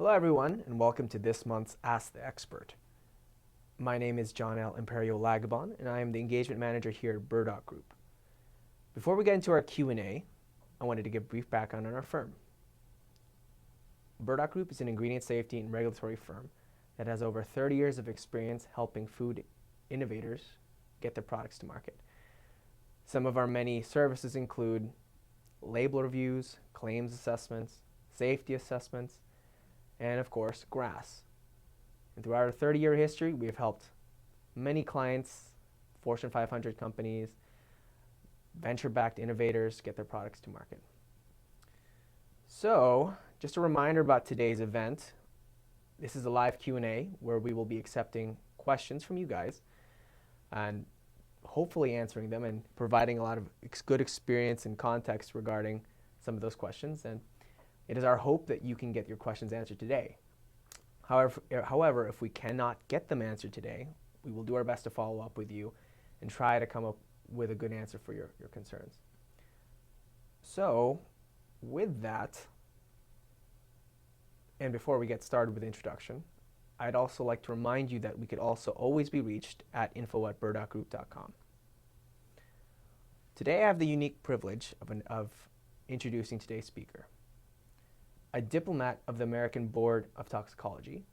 Hello everyone, and welcome to this month's Ask the Expert. My name is Johnel Imperio-Lagabon, and I am the Engagement Manager here at Burdock Group. Before we get into our Q&A, I wanted to give a brief background on our firm. Burdock Group is an ingredient safety and regulatory firm that has over 30 years of experience helping food innovators get their products to market. Some of our many services include label reviews, claims assessments, safety assessments, and of course, GRAS. And throughout our 30-year history, we have helped many clients, Fortune 500 companies, venture-backed innovators get their products to market. So, just a reminder about today's event. This is a live Q&A where we will be accepting questions from you guys and hopefully answering them and providing a lot of good experience and context regarding some of those questions. And it is our hope that you can get your questions answered today. However, if we cannot get them answered today, we will do our best to follow up with you and try to come up with a good answer for your concerns. So, with that, and before we get started with the introduction, I'd also like to remind you that we could also always be reached at info@burdockgroup.com. Today I have the unique privilege of introducing today's speaker. A diplomat of the American Board of Toxicology,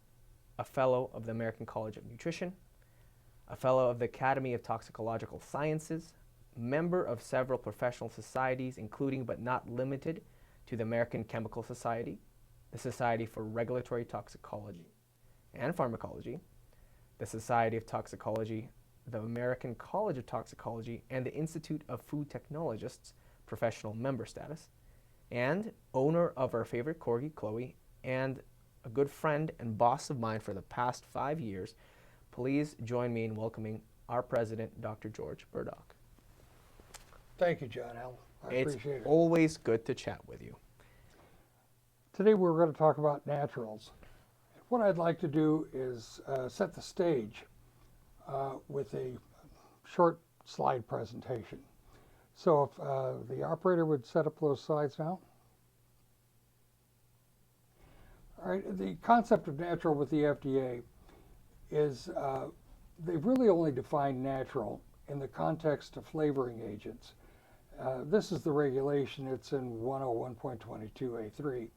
a fellow of the American College of Nutrition, a fellow of the Academy of Toxicological Sciences, member of several professional societies, including but not limited to the American Chemical Society, the Society for Regulatory Toxicology and Pharmacology, the Society of Toxicology, the American College of Toxicology, and the Institute of Food Technologists professional member status, and owner of our favorite corgi, Chloe, and a good friend and boss of mine for the past 5 years. Please join me in welcoming our president, Dr. George Burdock. Thank you, John L. I appreciate it. It's always good to chat with you. Today we're going to talk about naturals. What I'd like to do is set the stage with a short slide presentation. So if the operator would set up those slides now. All right, the concept of natural with the FDA is they've really only defined natural in the context of flavoring agents. This is the regulation. It's in 101.22A3.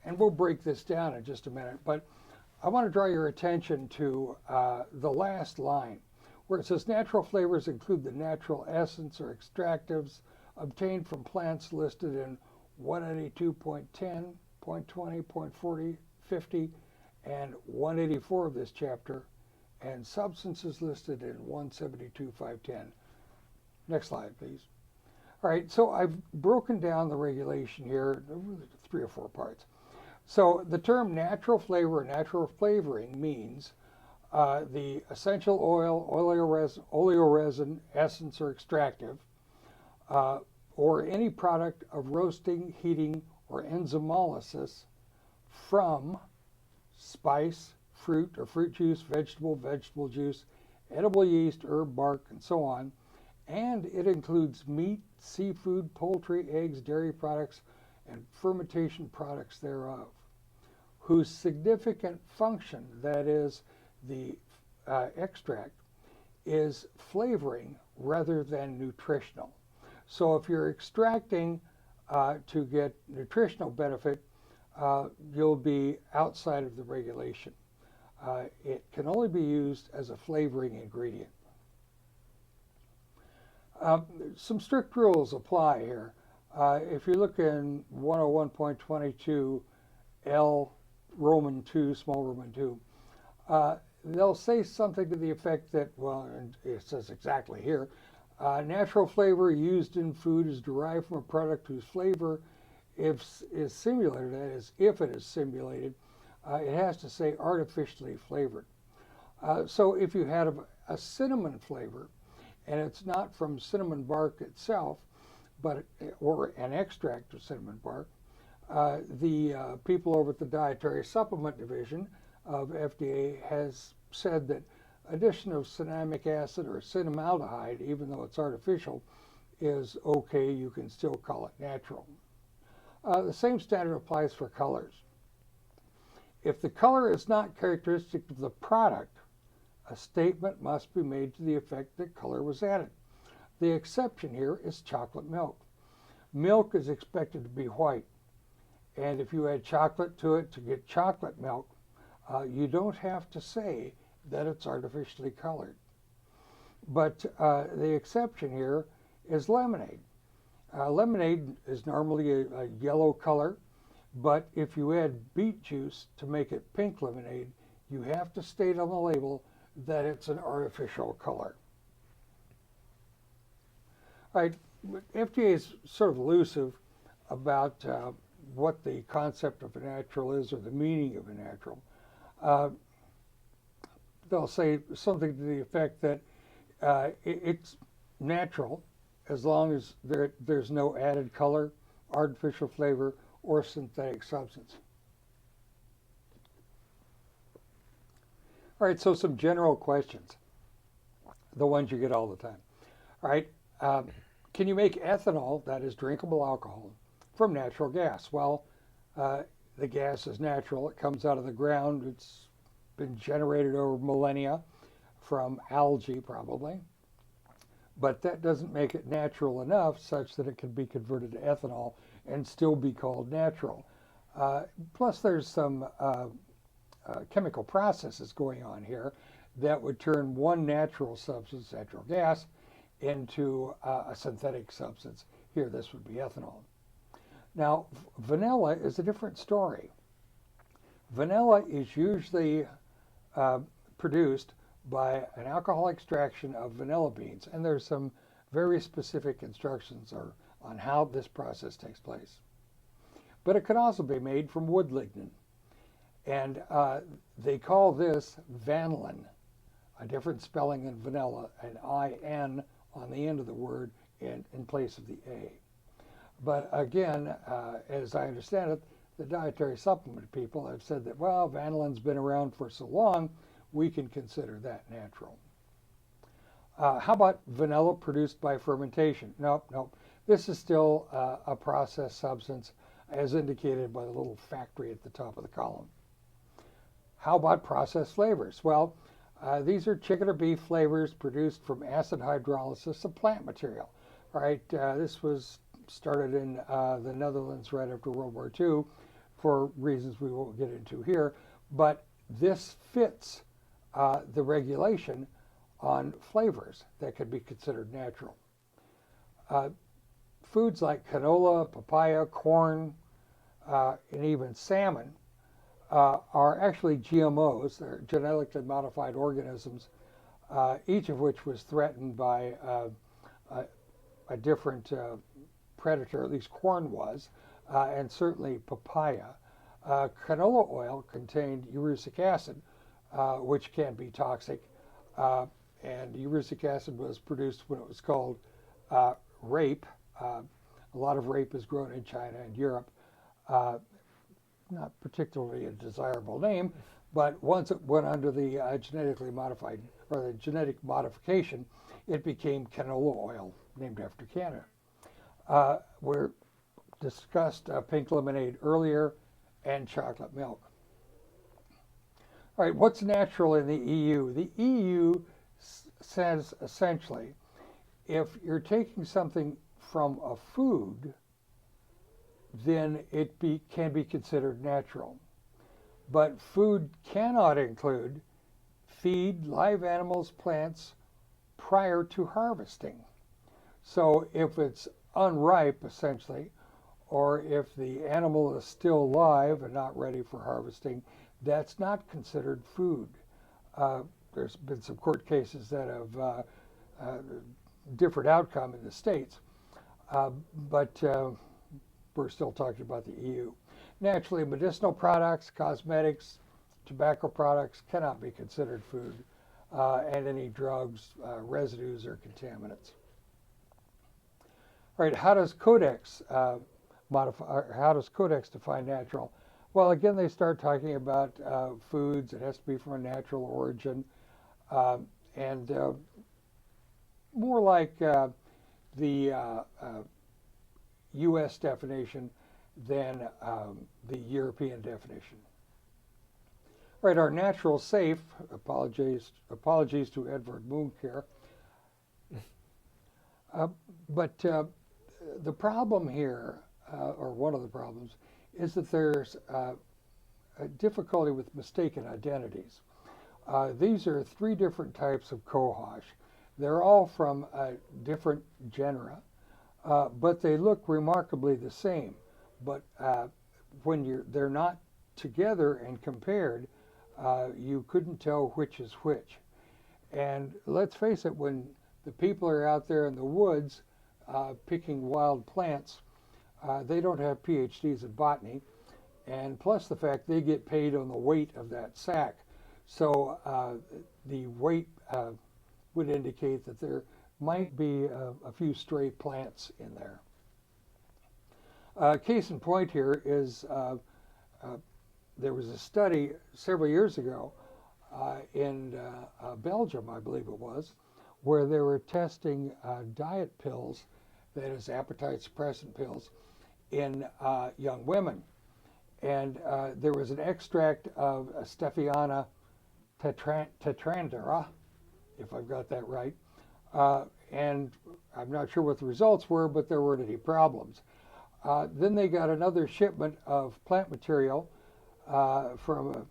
And we'll break this down in just a minute, but I want to draw your attention to the last line, where it says natural flavors include the natural essence or extractives obtained from plants listed in 182.10, 0.20, 0.40, 50, and 184 of this chapter, and substances listed in 172.510. Next slide, please. All right, so I've broken down the regulation here, really 3 or 4 parts. So the term natural flavor or natural flavoring means the essential oil, oleoresin, essence, or extractive, or any product of roasting, heating, or enzymolysis from spice, fruit or fruit juice, vegetable juice, edible yeast, herb bark, and so on. And it includes meat, seafood, poultry, eggs, dairy products, and fermentation products thereof, whose significant function, that is, the extract, is flavoring rather than nutritional. So if you're extracting to get nutritional benefit, you'll be outside of the regulation. It can only be used as a flavoring ingredient. Some strict rules apply here. If you look in 101.22 L Roman 2, small Roman 2, they'll say something to the effect that, well, and it says exactly here, natural flavor used in food is derived from a product whose flavor is simulated, that is, if it is simulated, it has to say artificially flavored. So if you had a cinnamon flavor, and it's not from cinnamon bark itself, or an extract of cinnamon bark, the people over at the Dietary Supplement Division of FDA has said that addition of cinnamic acid or cinnamaldehyde, even though it's artificial, is okay. You can still call it natural. The same standard applies for colors. If the color is not characteristic of the product, a statement must be made to the effect that color was added. The exception here is chocolate milk. Milk is expected to be white, and if you add chocolate to it to get chocolate milk, you don't have to say that it's artificially colored. But the exception here is lemonade. Lemonade is normally a yellow color, but if you add beet juice to make it pink lemonade, you have to state on the label that it's an artificial color. All right, FDA is sort of elusive about what the concept of a natural is or the meaning of a natural. They'll say something to the effect that it's natural as long as there's no added color, artificial flavor, or synthetic substance. All right, so some general questions, the ones you get all the time. All right, can you make ethanol, that is drinkable alcohol, from natural gas? Well, the gas is natural. It comes out of the ground. It's been generated over millennia from algae, probably. But that doesn't make it natural enough such that it can be converted to ethanol and still be called natural. Plus, there's some chemical processes going on here that would turn one natural substance, natural gas, into a synthetic substance. Here, this would be ethanol. Now, vanilla is a different story. Vanilla is usually produced by an alcohol extraction of vanilla beans, and there's some very specific instructions on how this process takes place. But it could also be made from wood lignin, and they call this vanillin, a different spelling than vanilla, an I-N on the end of the word in place of the A. But again, as I understand it, the dietary supplement people have said that, well, vanillin's been around for so long, we can consider that natural. How about vanilla produced by fermentation? Nope. This is still a processed substance as indicated by the little factory at the top of the column. How about processed flavors? Well, these are chicken or beef flavors produced from acid hydrolysis of plant material. All right, this was started in the Netherlands right after World War II for reasons we won't get into here, but this fits the regulation on flavors that could be considered natural. Foods like canola, papaya, corn, and even salmon are actually GMOs. They're genetically modified organisms, each of which was threatened by a different predator, at least corn was, and certainly papaya. Canola oil contained erucic acid, which can be toxic, and erucic acid was produced when it was called rape. A lot of rape is grown in China and Europe. Not particularly a desirable name, but once it went under the genetically modified, or the genetic modification, it became canola oil, named after Canada. We discussed pink lemonade earlier and chocolate milk. All right, what's natural in the EU? The EU says essentially, if you're taking something from a food, then it can be considered natural. But food cannot include feed live animals, plants, prior to harvesting. So if it's unripe, essentially, or if the animal is still live and not ready for harvesting, that's not considered food. There's been some court cases that have different outcome in the States, but we're still talking about the EU. Naturally, medicinal products, cosmetics, tobacco products cannot be considered food, and any drugs, residues, or contaminants. All right, how does Codex define natural? Well, again, they start talking about foods. It has to be from a natural origin, and more like the U.S. definition than the European definition. Right, our natural safe, apologies to Edward Mooncare, but the problem here, or one of the problems, is that there's a difficulty with mistaken identities. These are three different types of cohosh. They're all from different genera, but they look remarkably the same. But when they're not together and compared, you couldn't tell which is which. And let's face it, when the people are out there in the woods picking wild plants, they don't have PhDs in botany, and plus the fact they get paid on the weight of that sack. So the weight would indicate that there might be a few stray plants in there. Case in point here is there was a study several years ago in Belgium, I believe it was, where they were testing diet pills, that is appetite suppressant pills, in young women. And there was an extract of Stephania tetrandra, if I've got that right, and I'm not sure what the results were, but there weren't any problems. Then they got another shipment of plant material from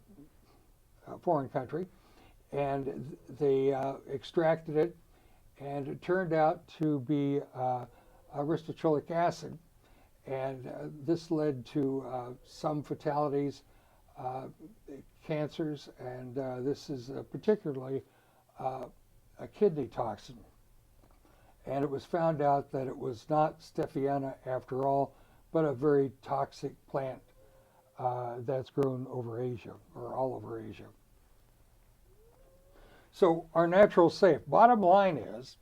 a foreign country, and they extracted it, and it turned out to be aristotelic acid, and this led to some fatalities, cancers, and this is particularly a kidney toxin. And it was found out that it was not Stephania after all, but a very toxic plant that's grown over Asia, or all over Asia. So our natural safe, bottom line is,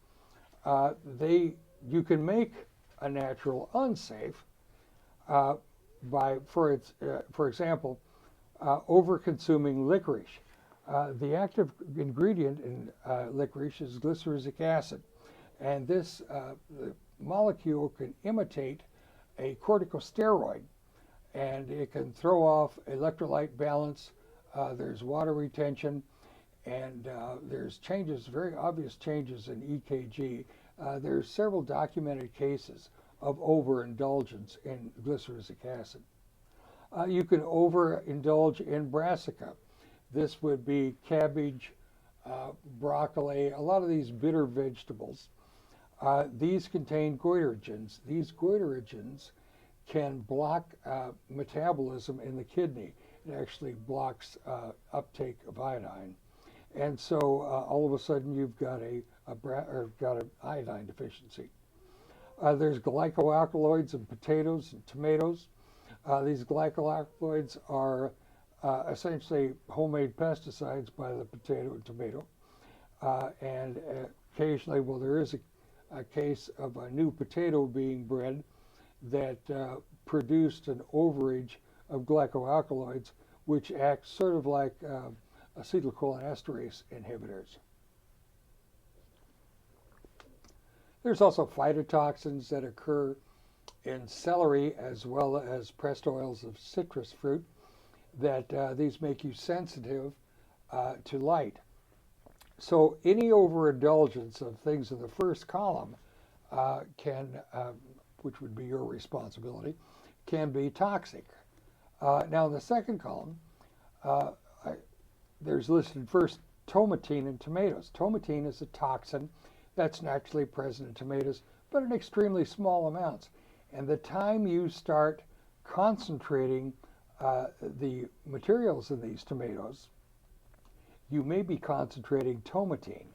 you can make a natural unsafe by, for example, over-consuming licorice. The active ingredient in licorice is glyceric acid, and this the molecule can imitate a corticosteroid, and it can throw off electrolyte balance. There's water retention, and there's changes, very obvious changes in EKG. There's several documented cases of overindulgence in glyceric acid. You can overindulge in brassica. This would be cabbage, broccoli, a lot of these bitter vegetables. These contain goitrogens. These goitrogens can block metabolism in the kidney. It actually blocks uptake of iodine. And so all of a sudden you've got an iodine deficiency. There's glycoalkaloids in potatoes and tomatoes. These glycoalkaloids are essentially homemade pesticides by the potato and tomato. And occasionally, well, there is a case of a new potato being bred that produced an overage of glycoalkaloids, which act sort of like acetylcholinesterase inhibitors. There's also phytotoxins that occur in celery as well as pressed oils of citrus fruit, that these make you sensitive to light. So any overindulgence of things in the first column can, which would be your responsibility, can be toxic. Now in the second column, there's listed first tomatine in tomatoes. Tomatine is a toxin that's naturally present in tomatoes, but in extremely small amounts. And the time you start concentrating the materials in these tomatoes, you may be concentrating tomatine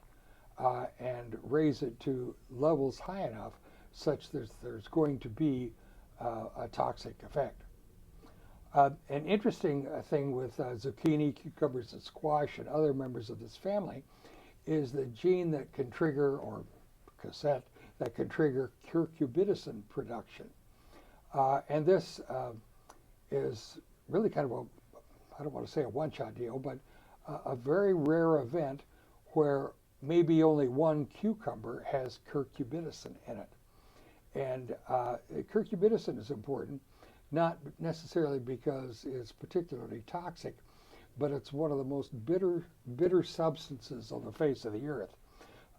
and raise it to levels high enough such that there's going to be a toxic effect. An interesting thing with zucchini, cucumbers, and squash and other members of this family is the gene that can trigger, or cassette, that can trigger curcubitacin production. And this is really kind of a, I don't want to say a one-shot deal, but a very rare event where maybe only one cucumber has curcubitacin in it. And curcubitacin is important, not necessarily because it's particularly toxic, but it's one of the most bitter substances on the face of the earth.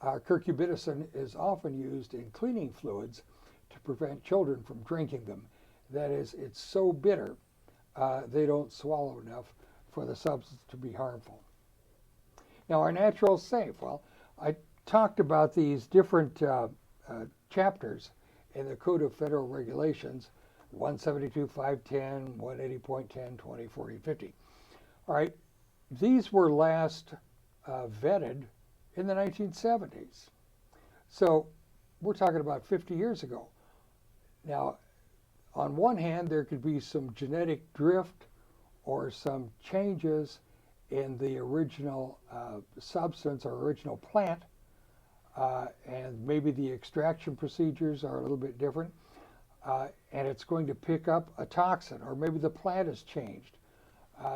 Curcubiticin is often used in cleaning fluids to prevent children from drinking them. That is, it's so bitter, they don't swallow enough for the substance to be harmful. Now, are naturals safe? Well, I talked about these different chapters in the Code of Federal Regulations, 172, 510, 180.10, 20, 40, 50. All right, these were last vetted in the 1970s. So we're talking about 50 years ago. Now, on one hand, there could be some genetic drift or some changes in the original substance or original plant, and maybe the extraction procedures are a little bit different, and it's going to pick up a toxin, or maybe the plant has changed.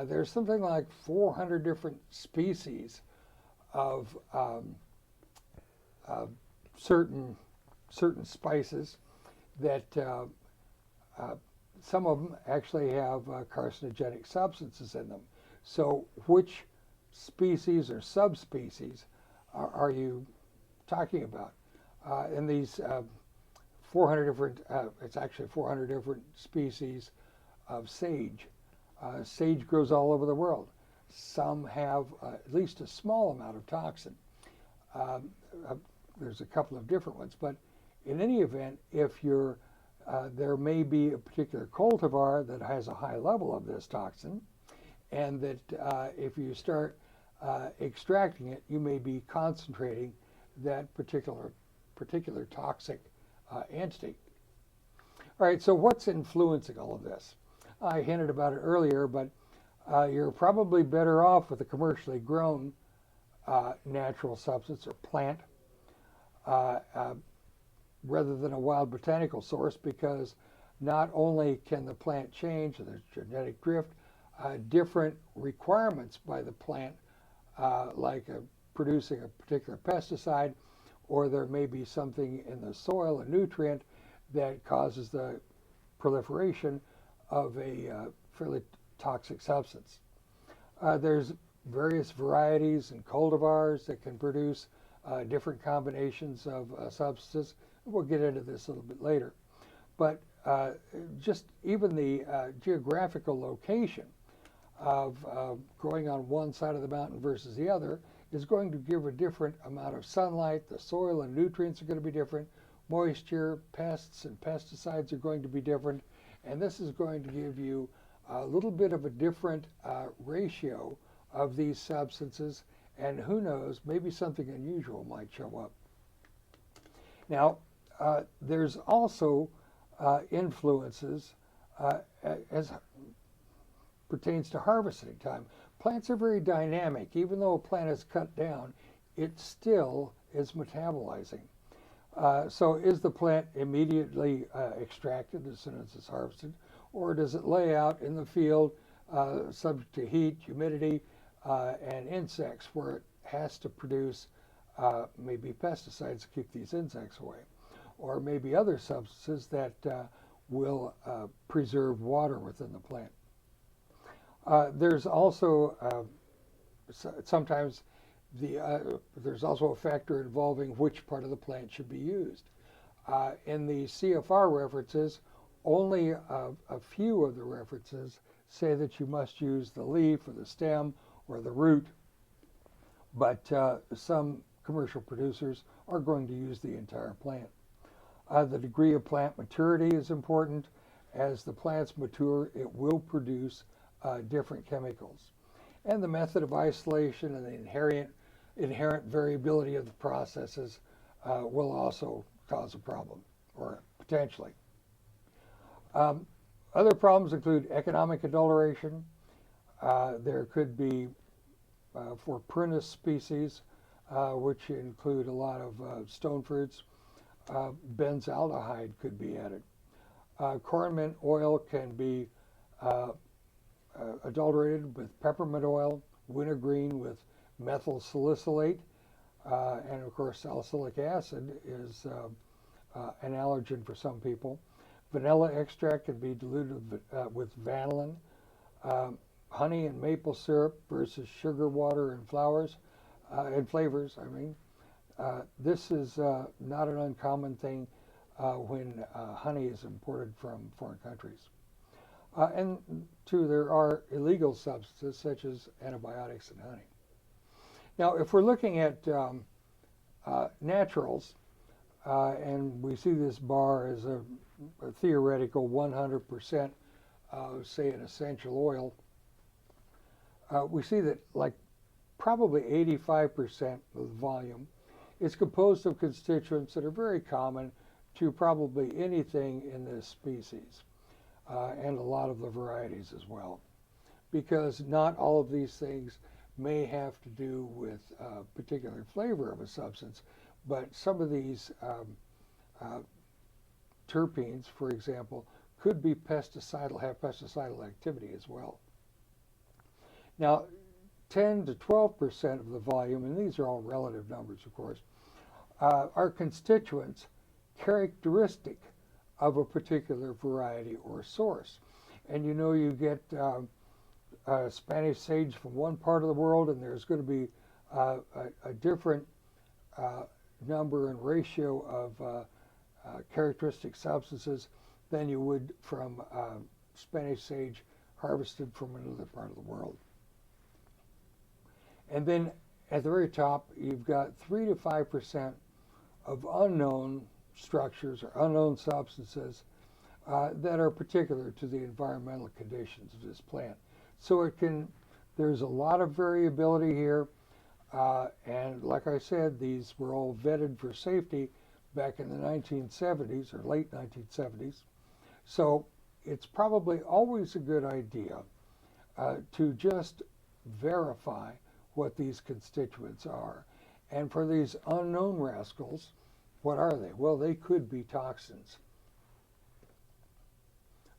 There's something like 400 different species of certain spices that some of them actually have carcinogenic substances in them. So which species or subspecies are you talking about? In these 400 different, it's actually 400 different species of sage. Sage grows all over the world. Some have at least a small amount of toxin. There's a couple of different ones, but in any event, if you're there may be a particular cultivar that has a high level of this toxin, and that if you start extracting it, you may be concentrating that particular toxic entity. All right, so what's influencing all of this? I hinted about it earlier, but you're probably better off with a commercially grown natural substance or plant rather than a wild botanical source, because not only can the plant change, and there's genetic drift, different requirements by the plant, like producing a particular pesticide, or there may be something in the soil, a nutrient, that causes the proliferation of a fairly toxic substance. There's various varieties and cultivars that can produce different combinations of substances. We'll get into this a little bit later. But just even the geographical location of growing on one side of the mountain versus the other is going to give a different amount of sunlight. The soil and nutrients are going to be different. Moisture, pests, and pesticides are going to be different. And this is going to give you a little bit of a different ratio of these substances. And who knows, maybe something unusual might show up. Now, there's also influences as pertains to harvesting time. Plants are very dynamic. Even though a plant is cut down, it still is metabolizing. So is the plant immediately extracted as soon as it's harvested, or does it lay out in the field subject to heat, humidity, and insects, where it has to produce maybe pesticides to keep these insects away, or maybe other substances that will preserve water within the plant. There's also sometimes there's also a factor involving which part of the plant should be used. In the CFR references, only a few of the references say that you must use the leaf or the stem or the root, but some commercial producers are going to use the entire plant. The degree of plant maturity is important. As the plants mature, it will produce different chemicals. And the method of isolation and the inherent variability of the processes will also cause a problem, or potentially. Other problems include economic adulteration. There could be, for prunus species, which include a lot of stone fruits, benzaldehyde could be added. Corn mint oil can be adulterated with peppermint oil, wintergreen with methyl salicylate, and of course salicylic acid is an allergen for some people. Vanilla extract can be diluted with vanillin. honey and maple syrup versus sugar water and flowers and flavors. I mean, this is not an uncommon thing when honey is imported from foreign countries. And two, there are illegal substances such as antibiotics in honey. Now, if we're looking at naturals, and we see this bar as a theoretical 100% say an essential oil, we see that like probably 85% of the volume is composed of constituents that are very common to probably anything in this species, and a lot of the varieties as well. Because not all of these things may have to do with a particular flavor of a substance, but some of these terpenes, for example, could be pesticidal, have pesticidal activity as well. Now, 10 to 12% of the volume, and these are all relative numbers, of course, are constituents characteristic of a particular variety or source. And you know, you get Spanish sage from one part of the world, and there's going to be a different number and ratio of characteristic substances than you would from Spanish sage harvested from another part of the world. And then at the very top, you've got 3 to 5% of unknown structures or unknown substances that are particular to the environmental conditions of this plant. So there's a lot of variability here, and like I said, these were all vetted for safety back in the 1970s or late 1970s. So it's probably always a good idea to just verify what these constituents are. And for these unknown rascals, what are they? Well, they could be toxins.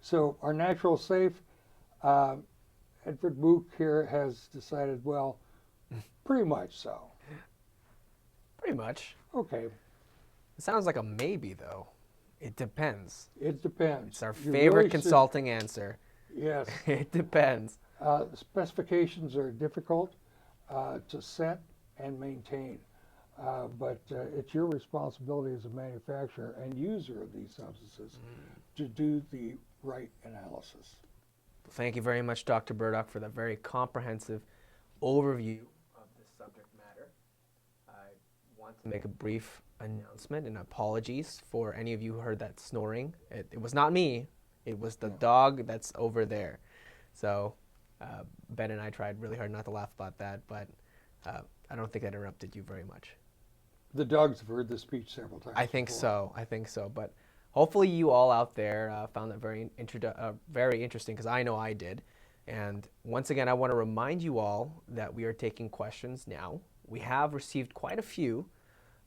So are naturals safe? Edward Book here has decided, well, pretty much so. Pretty much. Okay. It sounds like a maybe, though. It depends. It depends. It's our You favorite really consulting answer. Yes. It depends. Specifications are difficult to set and maintain, but it's your responsibility as a manufacturer and user of these substances to do the right analysis. Thank you very much, Dr. Burdock, for that very comprehensive overview of this subject matter. I want to make a brief announcement and apologies for any of you who heard that snoring. It was not me. It was the dog that's over there. So Ben and I tried really hard not to laugh about that, but I don't think that interrupted you very much. The dogs have heard the speech several times. I think before. so. I think so. But hopefully you all out there found that very interesting, because I know I did. And once again, I want to remind you all that we are taking questions now. We have received quite a few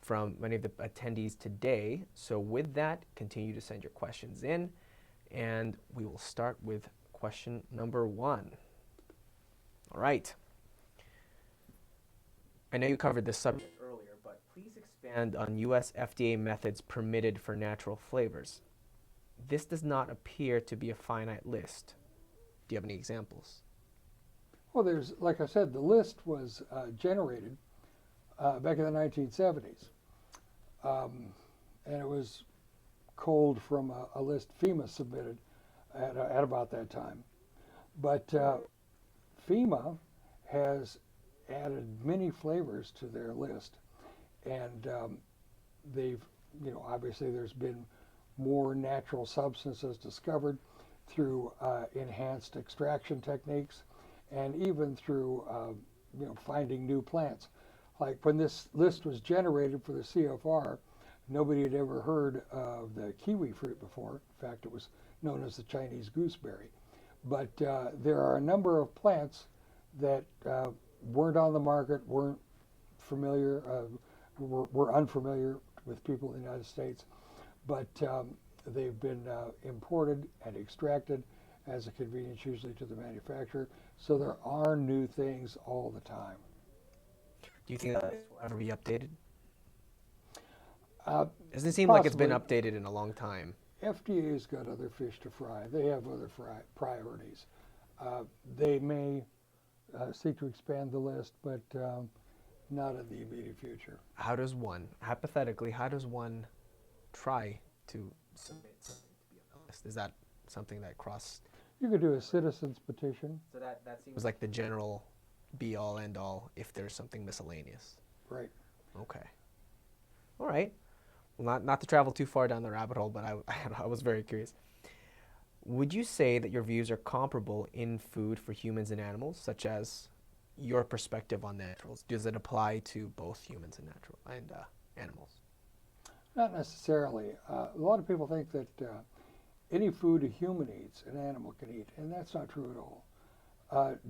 from many of the attendees today. So with that, continue to send your questions in. And we will start with question number 1. All right. I know you covered this subject earlier, but please expand on U.S. FDA methods permitted for natural flavors. This does not appear to be a finite list. Do you have any examples? Well, there's, like I said, the list was generated back in the 1970s. And it was culled from a list FEMA submitted at about that time. But FEMA has added many flavors to their list, and they've, obviously there's been more natural substances discovered through enhanced extraction techniques, and even through finding new plants. Like when this list was generated for the CFR, nobody had ever heard of the kiwi fruit before. In fact, it was known as the Chinese gooseberry. But there are a number of plants that weren't on the market, weren't familiar, were unfamiliar with people in the United States, but they've been imported and extracted as a convenience usually to the manufacturer. So there are new things all the time. Do you think that this will ever be updated? Doesn't seem Possibly. like it's been updated in a long time. FDA's got other fish to fry. They have other priorities. They may seek to expand the list, but not in the immediate future. Hypothetically, how does one try to submit something to be on the list? Is that something that You could do a citizen's petition. So that seems like the general be-all, end-all if there's something miscellaneous. Right. Okay. All right. Well, not to travel too far down the rabbit hole, but I was very curious. Would you say that your views are comparable in food for humans and animals, such as your perspective on naturals? Does it apply to both humans and animals? Not necessarily. A lot of people think that any food a human eats, an animal can eat, and that's not true at all.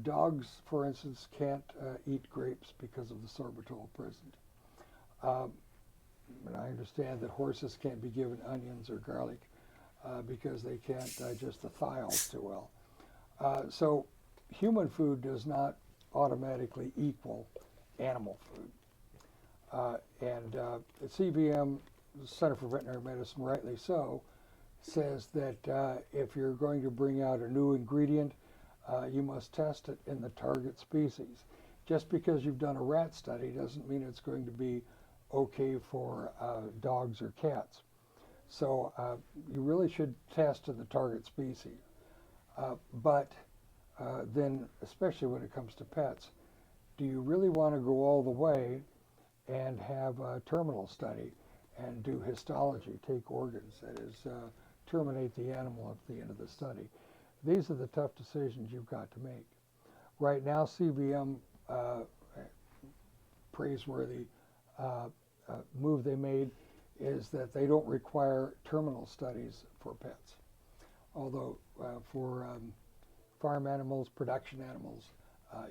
Dogs, for instance, can't eat grapes because of the sorbitol present. And I understand that horses can't be given onions or garlic because they can't digest the thiols too well. So human food does not automatically equal animal food. And the CVM, the Center for Veterinary Medicine, rightly so, says that if you're going to bring out a new ingredient, you must test it in the target species. Just because you've done a rat study doesn't mean it's going to be okay for dogs or cats. So you really should test in the target species. But then, especially when it comes to pets, do you really want to go all the way and have a terminal study and do histology, take organs, that is, terminate the animal at the end of the study? These are the tough decisions you've got to make. Right now, CVM, praiseworthy move they made is that they don't require terminal studies for pets. Although for farm animals, production animals,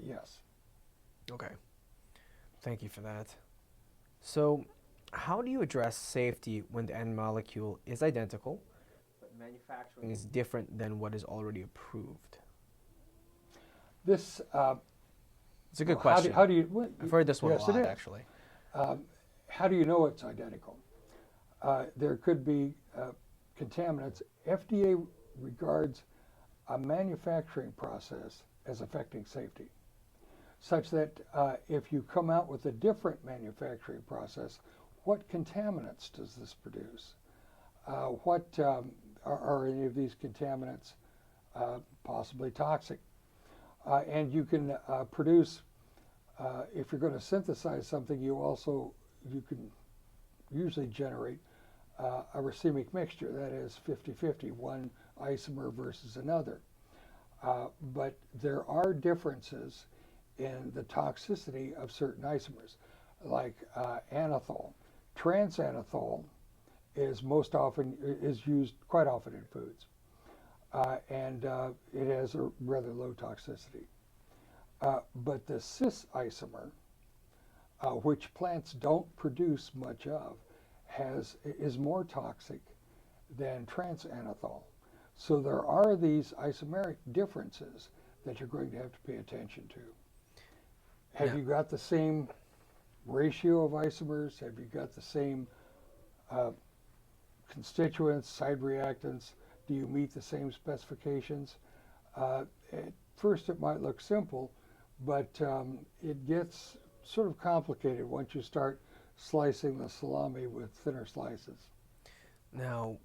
yes. Okay. Thank you for that. So, how do you address safety when the end molecule is identical, but manufacturing is different than what is already approved? This It's a good question. How do you? I've heard this one yes, a lot, actually. How do you know it's identical? There could be contaminants. FDA regards a manufacturing process as affecting safety, such that if you come out with a different manufacturing process, what contaminants does this produce? What are any of these contaminants possibly toxic? And you can produce, if you're going to synthesize something, you can usually generate a racemic mixture, that is 50-50, one isomer versus another. But there are differences in the toxicity of certain isomers, like anethol. Transanethol is used quite often in foods, and it has a rather low toxicity. But the cis isomer, which plants don't produce much of, is more toxic than transanethol. So there are these isomeric differences that you're going to have to pay attention to. Have you got the same ratio of isomers? Have you got the same constituents, side reactants? Do you meet the same specifications? At first it might look simple, but it gets sort of complicated once you start slicing the salami with thinner slices. Now,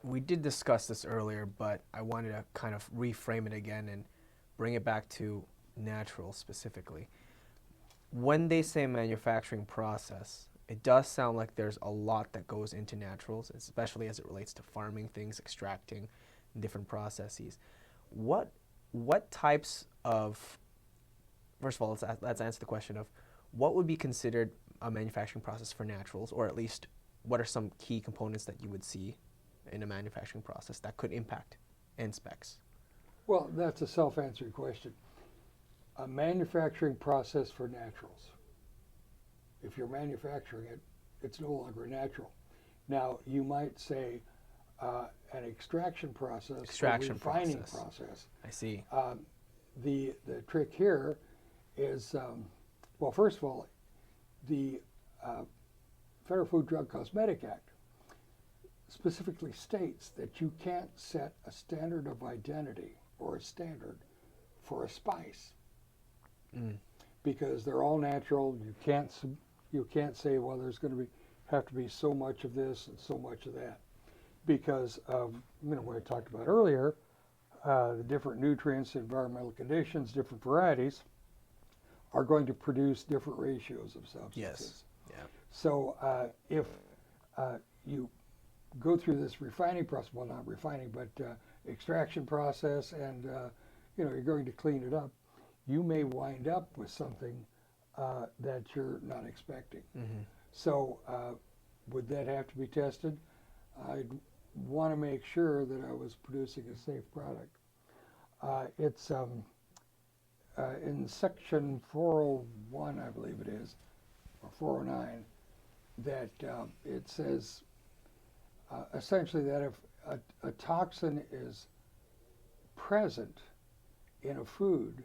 we did discuss this earlier, but I wanted to kind of reframe it again and bring it back to natural specifically. When they say manufacturing process, it does sound like there's a lot that goes into naturals, especially as it relates to farming things, extracting, different processes. What types of, first of all, let's answer the question of what would be considered a manufacturing process for naturals, or at least what are some key components that you would see in a manufacturing process that could impact end specs? Well, that's a self-answering question. A manufacturing process for naturals. If you're manufacturing it, it's no longer natural. Now, you might say an extraction process, a refining process. I see. The trick here is, well, first of all, the Federal Food, Drug, Cosmetic Act specifically states that you can't set a standard of identity or a standard for a spice, Mm. because they're all natural. You can't say, well, there's going to have to be so much of this and so much of that, because of what I talked about earlier, the different nutrients, environmental conditions, different varieties are going to produce different ratios of substances. Yes. Yeah. So if you go through this refining process, well, not refining, but extraction process, and you're going to clean it up, you may wind up with something that you're not expecting. Mm-hmm. So would that have to be tested? I'd want to make sure that I was producing a safe product. It's in section 401, I believe it is, or 409, that it says essentially that if a toxin is present in a food,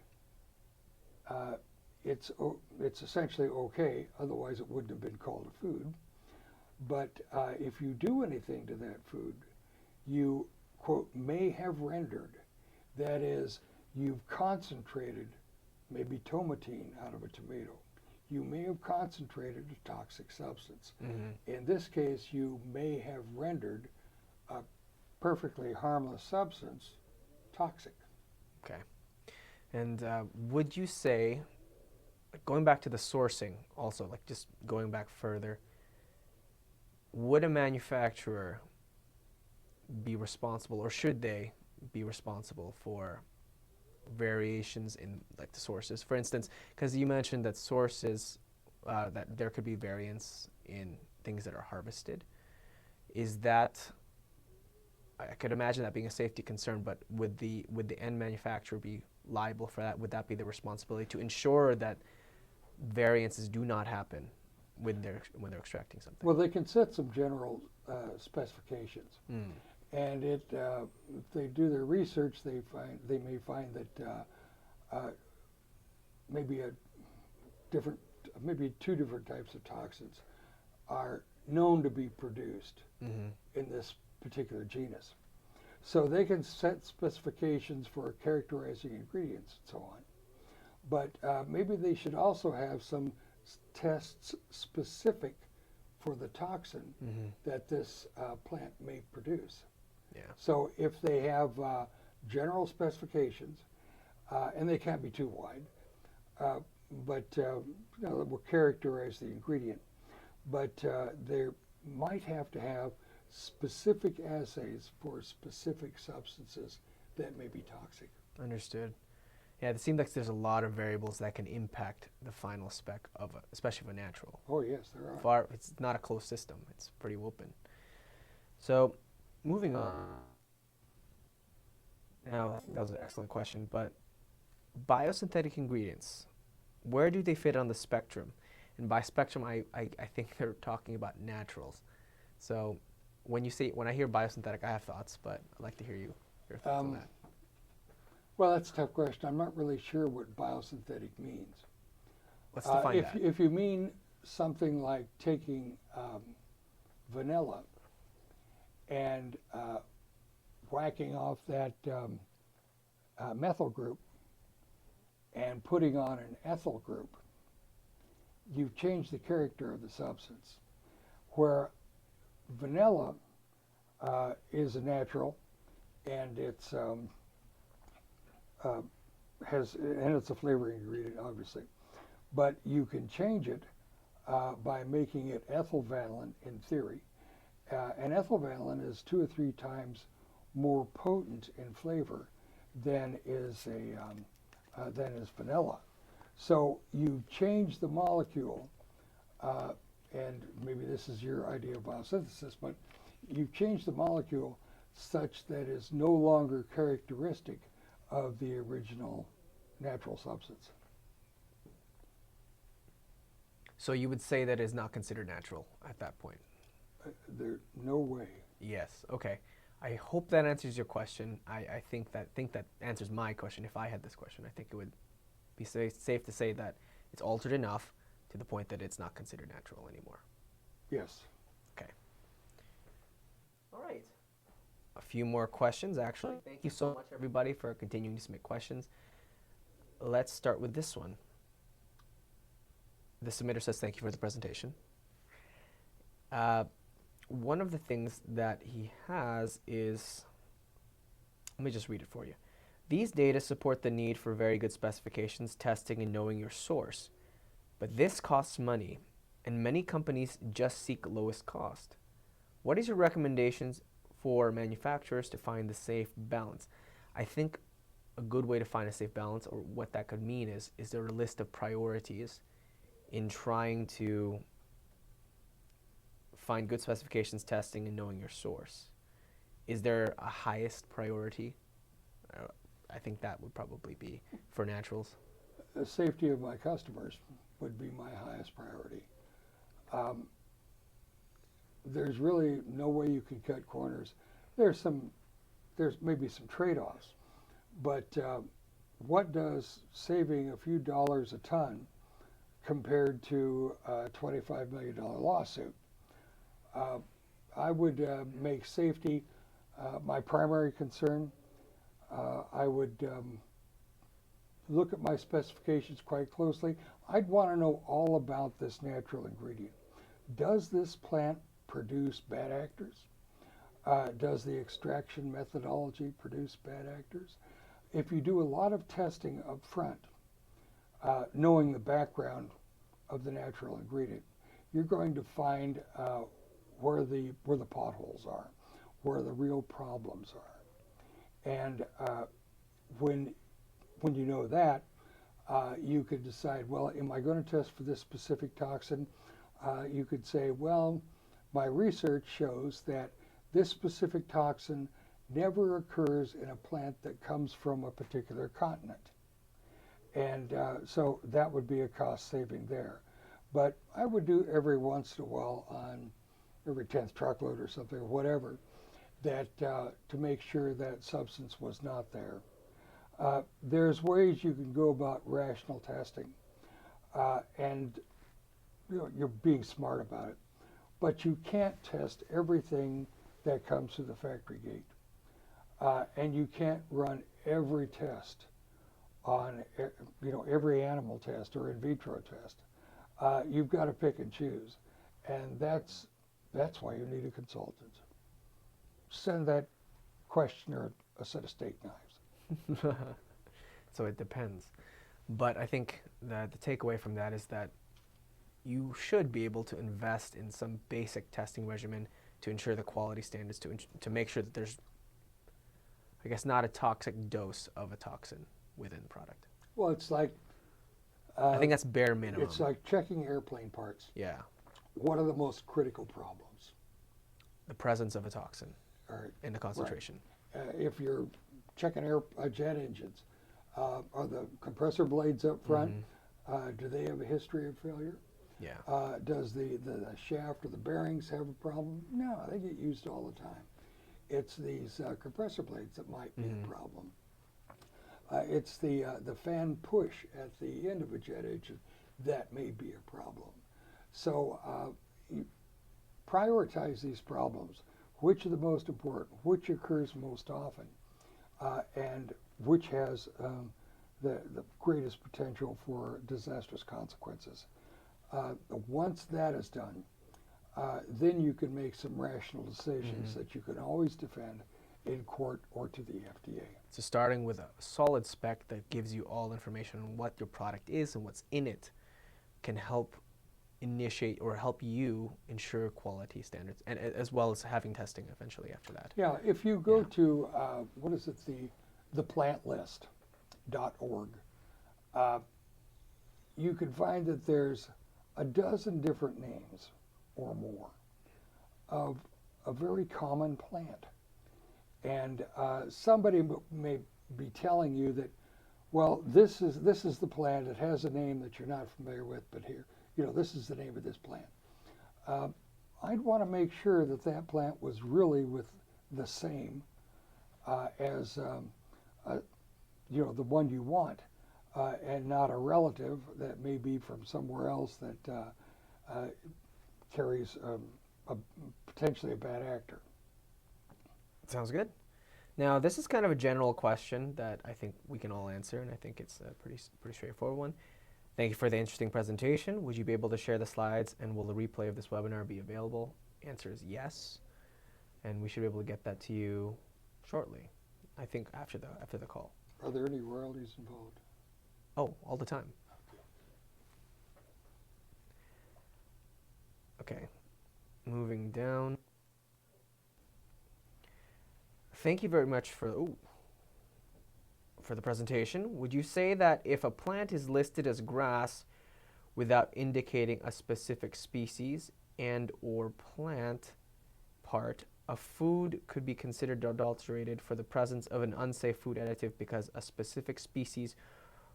it's essentially okay, otherwise it wouldn't have been called a food. But if you do anything to that food, you, quote, may have rendered, that is, you've concentrated maybe tomatine out of a tomato. You may have concentrated a toxic substance. Mm-hmm. In this case, you may have rendered a perfectly harmless substance toxic. Okay. And would you say, going back to the sourcing also, like just going back further, would a manufacturer be responsible, or should they be responsible for variations in like the sources? For instance, because you mentioned that sources, that there could be variance in things that are harvested. Is that, I could imagine that being a safety concern, but would the end manufacturer be liable for that? Would that be the responsibility to ensure that variances do not happen when they're extracting something? Well, they can set some general specifications, Mm. and if they do their research, they may find that maybe two different types of toxins are known to be produced Mm-hmm. in this particular genus. So they can set specifications for characterizing ingredients and so on. But maybe they should also have some tests specific for the toxin Mm-hmm. that this plant may produce. Yeah. So if they have general specifications, and they can't be too wide, but that will characterize the ingredient. But they might have to have specific assays for specific substances that may be toxic. Understood. Yeah, it seems like there's a lot of variables that can impact the final spec of, especially of a natural. It's not a closed system. It's pretty open. So, moving on. Now, that was an excellent question, but biosynthetic ingredients, where do they fit on the spectrum? And by spectrum, I think they're talking about naturals. So, when I hear biosynthetic, I have thoughts, but I'd like to hear your thoughts on that. Well, that's a tough question. I'm not really sure what biosynthetic means. Let's define that. If you mean something like taking vanilla and whacking off that methyl group and putting on an ethyl group, you've changed the character of the substance. Where vanilla is a natural, and it's it's a flavoring ingredient, obviously, but you can change it by making it ethyl vanillin in theory, and ethyl vanillin is 2 or 3 times more potent in flavor than is vanilla. So you change the molecule, and maybe this is your idea of biosynthesis, but you change the molecule such that it's no longer characteristic of the original natural substance. So you would say that is not considered natural at that point? There's no way. Yes. Okay. I hope that answers your question. I think that answers my question. If I had this question, I think it would be safe to say that it's altered enough to the point that it's not considered natural anymore. Yes. Okay. All right. A few more questions, actually. Thank you so much, everybody, for continuing to submit questions. let's start with this one. The submitter says, thank you for the presentation. One of the things that he has is, let me just read it for you. These data support the need for very good specifications, testing, and knowing your source. But this costs money, and many companies just seek lowest cost. What is your recommendations for manufacturers to find the safe balance? I think a good way to find a safe balance, or what that could mean, is there a list of priorities in trying to find good specifications, testing, and knowing your source? Is there a highest priority? I think that would probably be for naturals. The safety of my customers would be my highest priority. There's really no way you can cut corners. There's maybe some trade-offs, but what does saving a few dollars a ton compared to a $25 million lawsuit? I would make safety my primary concern. I would look at my specifications quite closely. I'd want to know all about this natural ingredient. Does this plant produce bad actors? Does the extraction methodology produce bad actors? If you do a lot of testing up front, knowing the background of the natural ingredient, you're going to find where the potholes are, where the real problems are. And when you know that, you could decide, well, am I going to test for this specific toxin? You could say, well, my research shows that this specific toxin never occurs in a plant that comes from a particular continent. And so that would be a cost saving there. But I would do every once in a while, on every 10th truckload or something, or whatever, that to make sure that substance was not there. There's ways you can go about rational testing, and you're being smart about it. But you can't test everything that comes through the factory gate, and you can't run every test on every animal test or in vitro test. You've got to pick and choose, and that's why you need a consultant. Send that questioner a set of steak knives. So it depends. But I think that the takeaway from that is that you should be able to invest in some basic testing regimen to ensure the quality standards, to make sure that there's, I guess, not a toxic dose of a toxin within the product. Well, it's like... I think that's bare minimum. It's like checking airplane parts. Yeah. What are the most critical problems? The presence of a toxin Right. and the concentration. Right. If you're checking jet engines, are the compressor blades up front, do they have a history of failure? Yeah. Does the shaft or the bearings have a problem? No, they get used all the time. It's these compressor blades that might be the problem. It's the fan push at the end of a jet engine that may be a problem. So you prioritize these problems. Which are the most important? Which occurs most often? And which has the greatest potential for disastrous consequences? Once that is done, then you can make some rational decisions that you can always defend in court or to the FDA. So starting with a solid spec that gives you all information on what your product is and what's in it can help initiate or help you ensure quality standards, and as well as having testing eventually after that. Yeah, if you go to, what is it, theplantlist.org, you can find that there's a dozen different names or more of a very common plant. And somebody may be telling you that, well, this is the plant. It has a name that you're not familiar with, but here, this is the name of this plant. I'd want to make sure that that plant was really with the same as the one you want, and not a relative that may be from somewhere else that carries potentially a bad actor. Sounds good. Now, this is kind of a general question that I think we can all answer, and I think it's a pretty straightforward one. Thank you for the interesting presentation. Would you be able to share the slides, and will the replay of this webinar be available? Answer is yes, and we should be able to get that to you shortly. I think after the call. Are there any royalties involved? Oh, all the time. Okay, moving down. Thank you very much for the presentation. Would you say that if a plant is listed as grass without indicating a specific species and or plant part, a food could be considered adulterated for the presence of an unsafe food additive because a specific species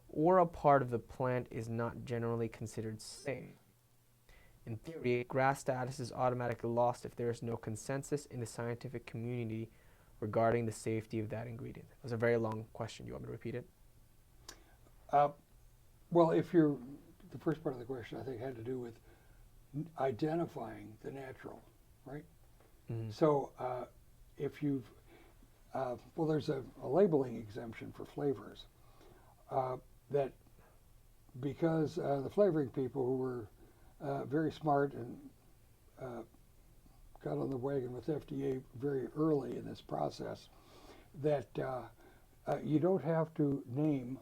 or a part of the plant is not generally considered safe? In theory, grass status is automatically lost if there is no consensus in the scientific community regarding the safety of that ingredient. It was a very long question. Do you want me to repeat it? Well, the first part of the question I think had to do with identifying the natural, right? Mm-hmm. So if you've, well, there's a labeling exemption for flavors that because the flavoring people who were very smart and got on the wagon with FDA very early in this process, that you don't have to name,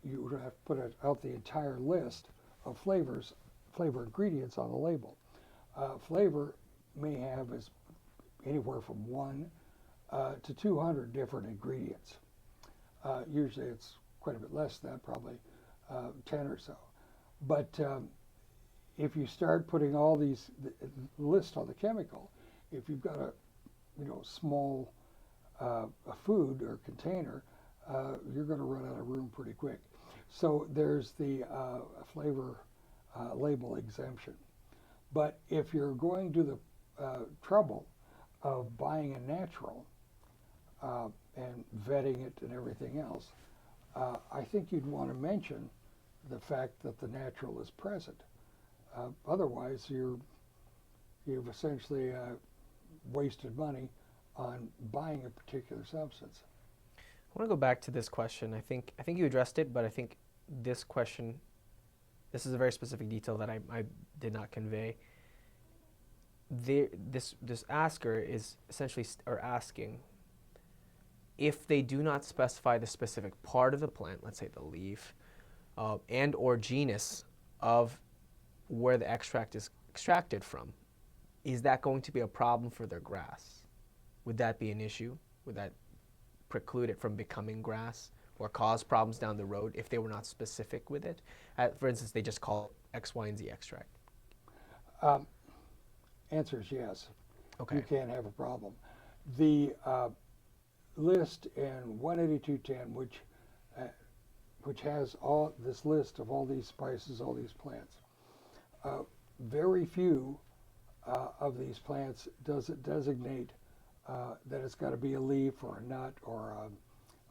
you don't have to put out the entire list of flavor ingredients on the label. Flavor may have anywhere from 1 to 200 different ingredients. Usually it's quite a bit less than that, probably 10 or so. But if you start putting all these lists on the chemical, if you've got a small a food or container, you're going to run out of room pretty quick. So there's the flavor label exemption. But if you're going to the trouble of buying a natural and vetting it and everything else, I think you'd want to mention the fact that the natural is present. Otherwise, you've essentially wasted money on buying a particular substance. I want to go back to this question. I think you addressed it, but I think this question, this is a very specific detail that I did not convey. This asker is essentially asking if they do not specify the specific part of the plant, let's say the leaf, and or genus of where the extract is extracted from, is that going to be a problem for their grass? Would that be an issue? Would that preclude it from becoming grass or cause problems down the road if they were not specific with it? For instance, they just call it X, Y, and Z extract. Answer is yes. Okay. You can have a problem. The list in 18210, which has all this list of all these spices, all these plants, very few of these plants does it designate that it's got to be a leaf or a nut or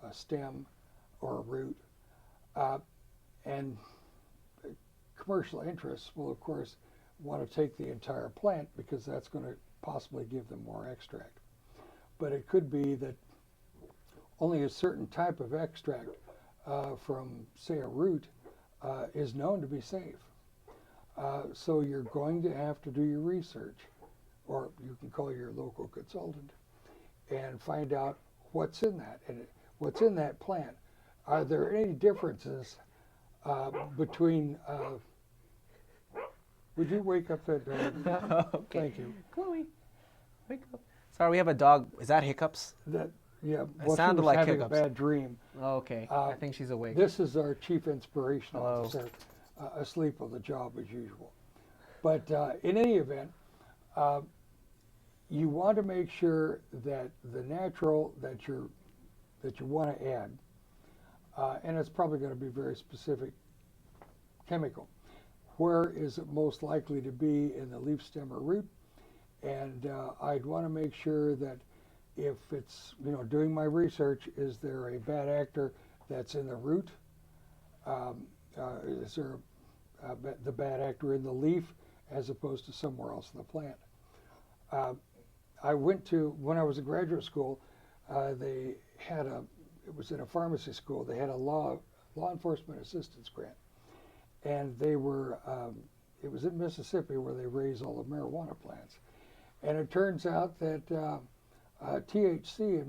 a stem or a root. And commercial interests will, of course, want to take the entire plant because that's going to possibly give them more extract. But it could be that only a certain type of extract from, say, a root is known to be safe. So you're going to have to do your research, or you can call your local consultant and find out what's in that and what's in that plant. Are there any differences between? Would you wake up that dog? Okay. Thank you. Chloe, wake up. Sorry, we have a dog. Is that hiccups? Yeah. It Well, sounded she was like having hiccups. a bad dream. Oh, okay. I think she's awake. This is our chief inspiration Hello. officer, asleep on the job as usual. But in any event, you want to make sure that the natural that you want to add, and it's probably going to be very specific chemical. Where is it most likely to be in the leaf, stem, or root? And I'd want to make sure that if it's, doing my research, is there a bad actor that's in the root? Is there the bad actor in the leaf as opposed to somewhere else in the plant? When I was in graduate school, it was in a pharmacy school. They had a law enforcement assistance grant, and it was in Mississippi where they raise all the marijuana plants. And it turns out that THC in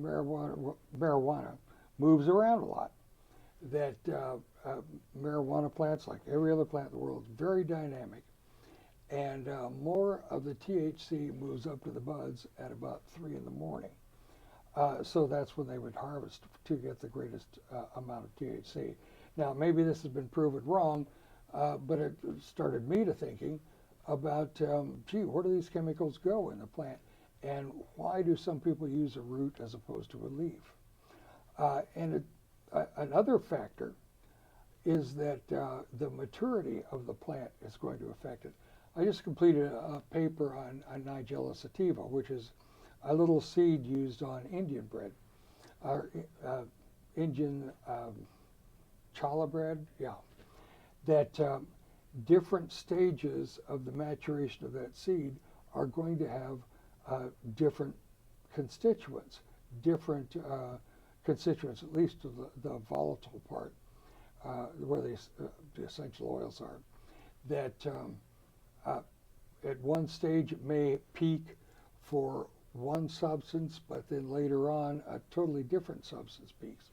marijuana moves around a lot. That marijuana plants, like every other plant in the world, is very dynamic. And more of the THC moves up to the buds at about 3 in the morning. So that's when they would harvest to get the greatest amount of THC. Now, maybe this has been proven wrong, but it started me to thinking about, gee, where do these chemicals go in the plant? And why do some people use a root as opposed to a leaf? Another factor is that the maturity of the plant is going to affect it. I just completed a paper on Nigella sativa, which is a little seed used on Indian bread, or Indian challah bread, yeah. That different stages of the maturation of that seed are going to have different constituents, at least to the volatile part, where the essential oils are. That at one stage it may peak for one substance, but then later on a totally different substance peaks.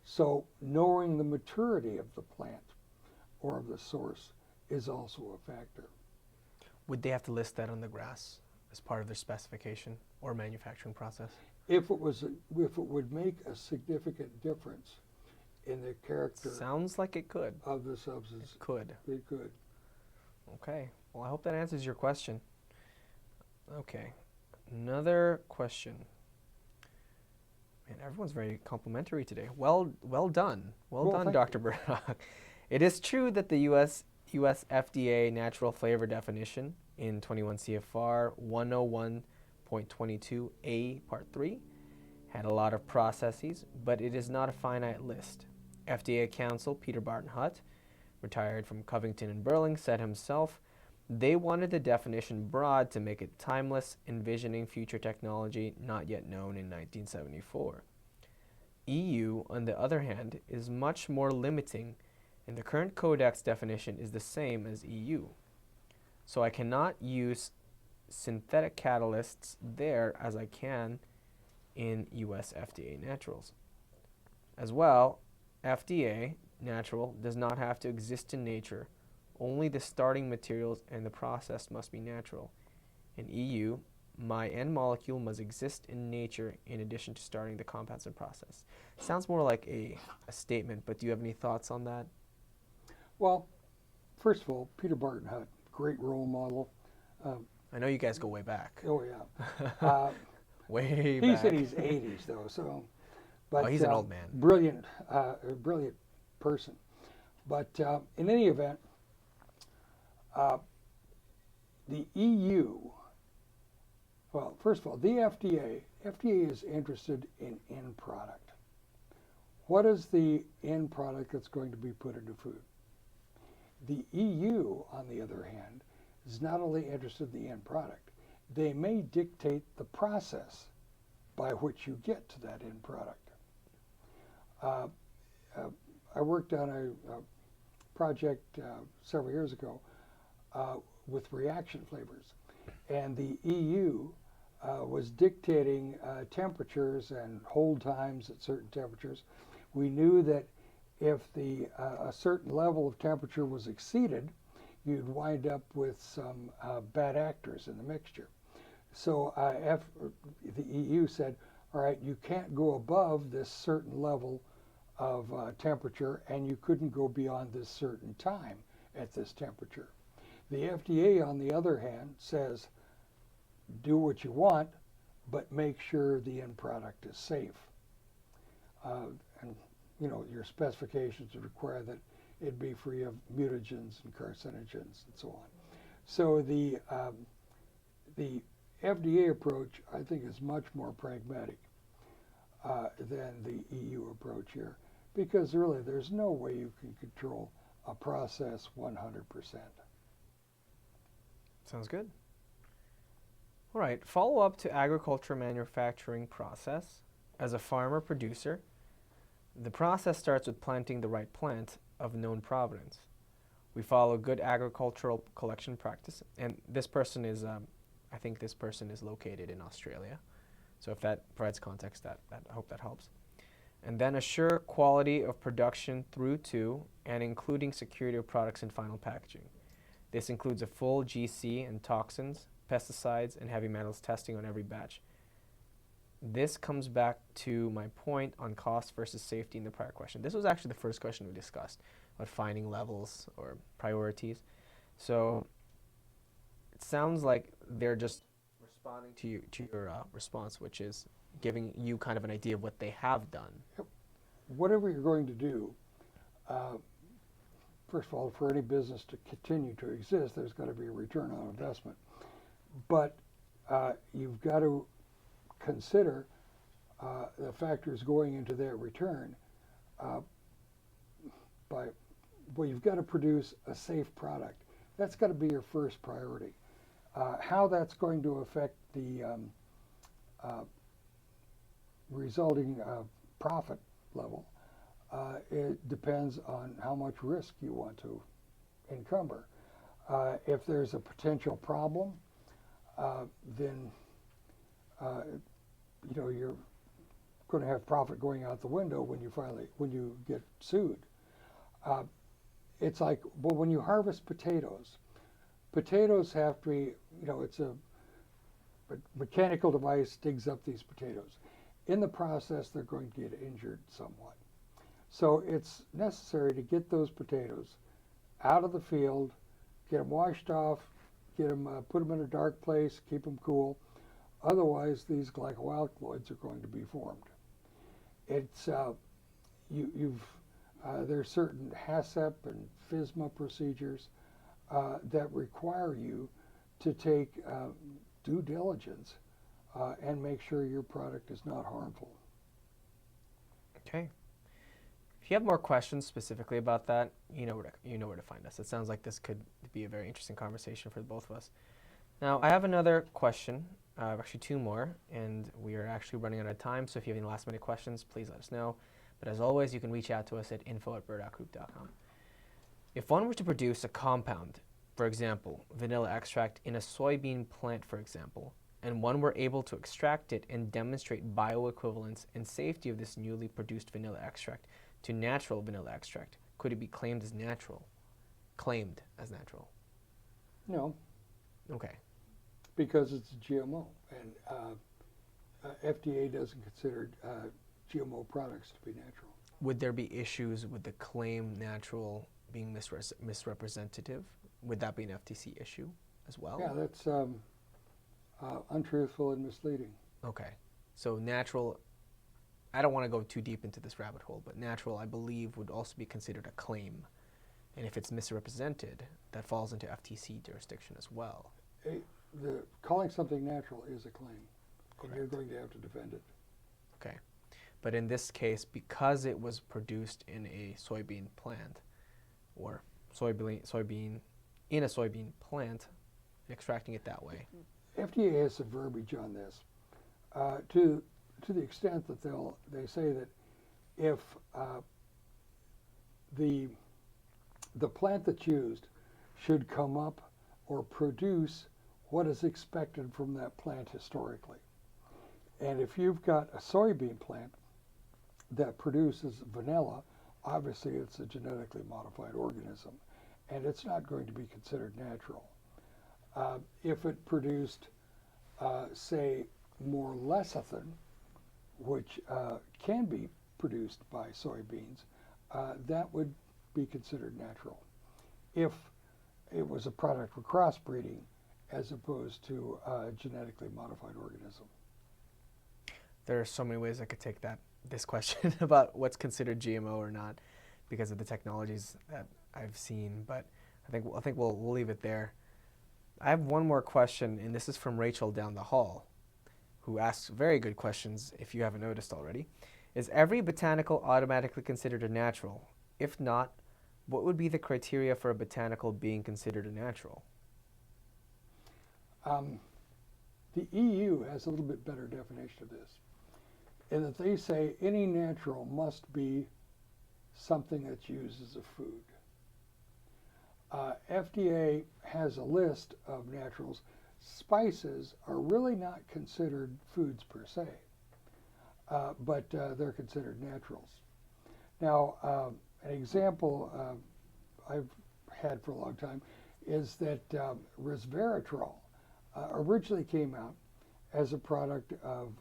So knowing the maturity of the plant or of the source is also a factor. Would they have to list that on the grass as part of their specification or manufacturing process? If it would make a significant difference in the character, sounds like it could, of the substance. It could. It could. Okay. Well, I hope that answers your question. Okay. Another question. Man, everyone's very complimentary today. Well done. Well done, Dr. Burdock. It is true that the US FDA natural flavor definition in 21 CFR 101.22A Part 3 had a lot of processes, but it is not a finite list. FDA counsel Peter Barton-Hutt, retired from Covington and Burling, said himself, they wanted the definition broad to make it timeless, envisioning future technology not yet known in 1974. EU, on the other hand, is much more limiting, and the current codex definition is the same as EU. So I cannot use synthetic catalysts there as I can in US FDA naturals. As well, FDA natural does not have to exist in nature. Only the starting materials and the process must be natural. In EU, my end molecule must exist in nature in addition to starting the compounds and process. Sounds more like a statement, but do you have any thoughts on that? Well, first of all, Peter Barton-Hutt, great role model. I know you guys go way back. Oh yeah. Way he's back. in his 80s though, so. But he's an old man. Brilliant person. But in any event, the EU, well, first of all, the FDA is interested in end product. What is the end product that's going to be put into food? The EU, on the other hand, is not only interested in the end product, they may dictate the process by which you get to that end product. I worked on a project several years ago with reaction flavors, and the EU was dictating temperatures and hold times at certain temperatures. We knew that if a certain level of temperature was exceeded, you'd wind up with some bad actors in the mixture. So the EU said, all right, you can't go above this certain level of temperature, and you couldn't go beyond this certain time at this temperature. The FDA, on the other hand, says, do what you want, but make sure the end product is safe. And you know, your specifications require that it be free of mutagens and carcinogens and so on. So the FDA approach, I think, is much more pragmatic than the EU approach here, because really there's no way you can control a process 100%. Sounds good. All right, follow up to agriculture manufacturing process. as a farmer producer, the process starts with planting the right plant of known provenance. We follow good agricultural collection practice, and this person is, I think this person is located in Australia. So if that provides context, I hope that helps. And then assure quality of production through to and including security of products in final packaging. This includes a full GC and toxins, pesticides, and heavy metals testing on every batch. This comes back to my point on cost versus safety in the prior question. This was actually the first question we discussed, about finding levels or priorities. So it sounds like they're just responding to your response, which is giving you kind of an idea of what they have done. Yep. Whatever you're going to do, first of all, for any business to continue to exist, there's got to be a return on investment. But you've got to consider the factors going into that return. Well, you've got to produce a safe product. That's got to be your first priority. How that's going to affect the resulting profit level, it depends on how much risk you want to encumber. If there's a potential problem, then you're going to have profit going out the window when you get sued. It's like, well, when you harvest potatoes have to be, it's a mechanical device digs up these potatoes. In the process, they're going to get injured somewhat. So it's necessary to get those potatoes out of the field, get them washed off, put them in a dark place, keep them cool. Otherwise, these glycoalkaloids are going to be formed. It's there's certain HACCP and FSMA procedures that require you to take due diligence and make sure your product is not harmful. Okay. If you have more questions specifically about that, you know where to find us. It sounds like this could be a very interesting conversation for both of us. Now, I have another question, actually two more, and we are actually running out of time, so if you have any last-minute questions, please let us know. But as always, you can reach out to us at info@burdockgroup.com. If one were to produce a compound, for example, vanilla extract in a soybean plant, for example, and one were able to extract it and demonstrate bioequivalence and safety of this newly produced vanilla extract to natural vanilla extract, could it be claimed as natural? Claimed as natural? No. Okay. Because it's a GMO, and FDA doesn't consider GMO products to be natural. Would there be issues with the claim natural being misrepresentative? Would that be an FTC issue as well? Yeah, that's untruthful and misleading. Okay. So natural, I don't want to go too deep into this rabbit hole, but natural, I believe, would also be considered a claim. And if it's misrepresented, that falls into FTC jurisdiction as well. Calling something natural is a claim, Correct. And you're going to have to defend it. Okay. But in this case, because it was produced in a soybean plant, or soybean in a soybean plant, extracting it that way. FDA has some verbiage on this, to the extent that they say that if the plant that's used should come up or produce what is expected from that plant historically. And if you've got a soybean plant that produces vanilla, obviously it's a genetically modified organism, and it's not going to be considered natural. If it produced, say, more lecithin, which can be produced by soybeans, that would be considered natural. If it was a product for crossbreeding as opposed to a genetically modified organism. There are so many ways I could take this question about what's considered GMO or not because of the technologies that I've seen, but I think we'll leave it there. I have one more question, and this is from Rachel down the hall, who asks very good questions if you haven't noticed already. Is every botanical automatically considered a natural? If not, what would be the criteria for a botanical being considered a natural? The EU has a little bit better definition of this. in that they say any natural must be something that's used as a food. FDA has a list of naturals. Spices are really not considered foods per se, but they're considered naturals. Now, an example I've had for a long time is that resveratrol originally came out as a product of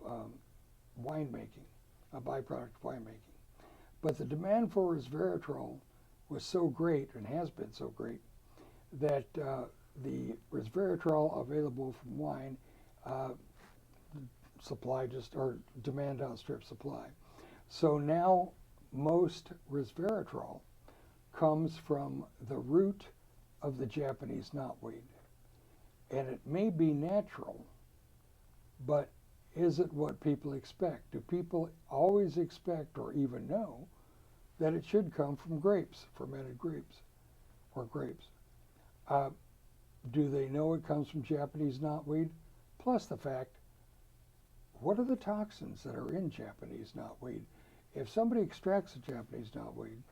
winemaking, a byproduct of winemaking. But the demand for resveratrol was so great, and has been so great, that the resveratrol available from wine supply just, or demand outstripped supply. So now most resveratrol comes from the root of the Japanese knotweed. And it may be natural, but is it what people expect? Do people always expect or even know that it should come from grapes, fermented grapes, or grapes? Do they know it comes from Japanese knotweed? Plus the fact, what are the toxins that are in Japanese knotweed? If somebody extracts the Japanese knotweed,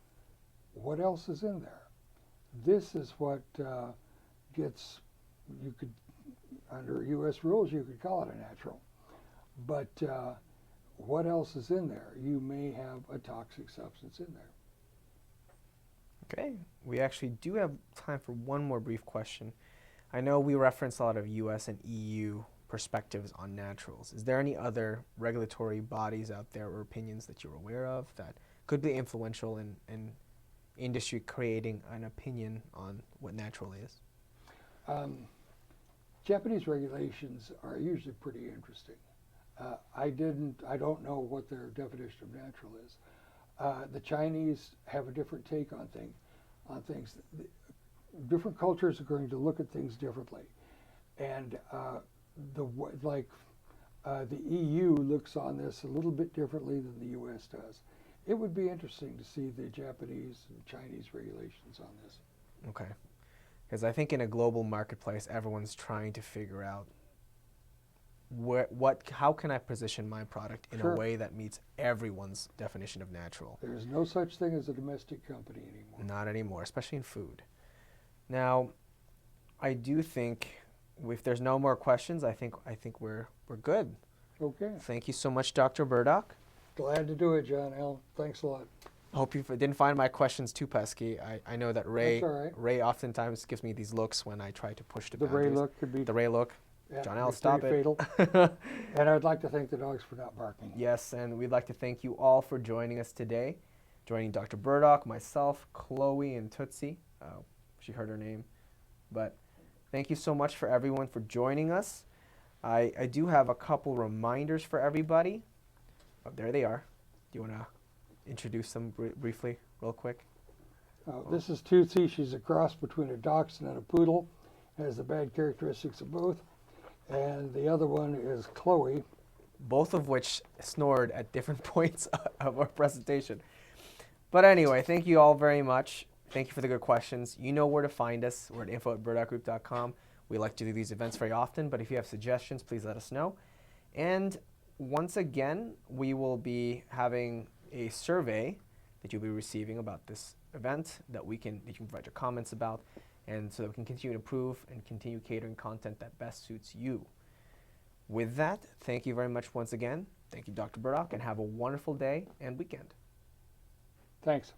what else is in there? This is what gets, you could, under U.S. rules, you could call it a natural. But what else is in there? You may have a toxic substance in there. Okay, we actually do have time for one more brief question. I know we reference a lot of U.S. and EU perspectives on naturals. Is there any other regulatory bodies out there or opinions that you're aware of that could be influential in industry creating an opinion on what natural is? Japanese regulations are usually pretty interesting. I don't know what their definition of natural is. The Chinese have a different take on things. Different cultures are going to look at things differently, and the EU looks on this a little bit differently than the U.S. does. It would be interesting to see the Japanese and Chinese regulations on this. Okay, because I think in a global marketplace, everyone's trying to figure out how can I position my product in a way that meets everyone's definition of natural. There's no such thing as a domestic company anymore. Not anymore, especially in food. Now, I do think if there's no more questions, I think we're good. Okay. Thank you so much, Dr. Burdock. Glad to do it, Johnel. Thanks a lot. Hope you didn't find my questions too pesky. I know that Ray That's all right. Ray oftentimes gives me these looks when I try to push the The boundaries. Ray look could be The Ray look. yeah, Johnel, stop it. fatal. And I'd like to thank the dogs for not barking. Yes, and we'd like to thank you all for joining us today. Joining Dr. Burdock, myself, Chloe, and Tootsie. She heard her name. But thank you so much for everyone for joining us. I do have a couple reminders for everybody. Oh, there they are. Do you want to introduce them briefly, real quick? This is Tootsie. She's a cross between a dachshund and a poodle. Has the bad characteristics of both. And the other one is Chloe. Both of which snored at different points of our presentation. But anyway, thank you all very much. Thank you for the good questions. You know where to find us. We're at info@burdockgroup.com. We like to do these events very often, but if you have suggestions, please let us know. And once again, we will be having a survey that you'll be receiving about this event that you can provide your comments about, and so that we can continue to improve and continue catering content that best suits you. With that, thank you very much once again. Thank you, Dr. Burdock, and have a wonderful day and weekend. Thanks.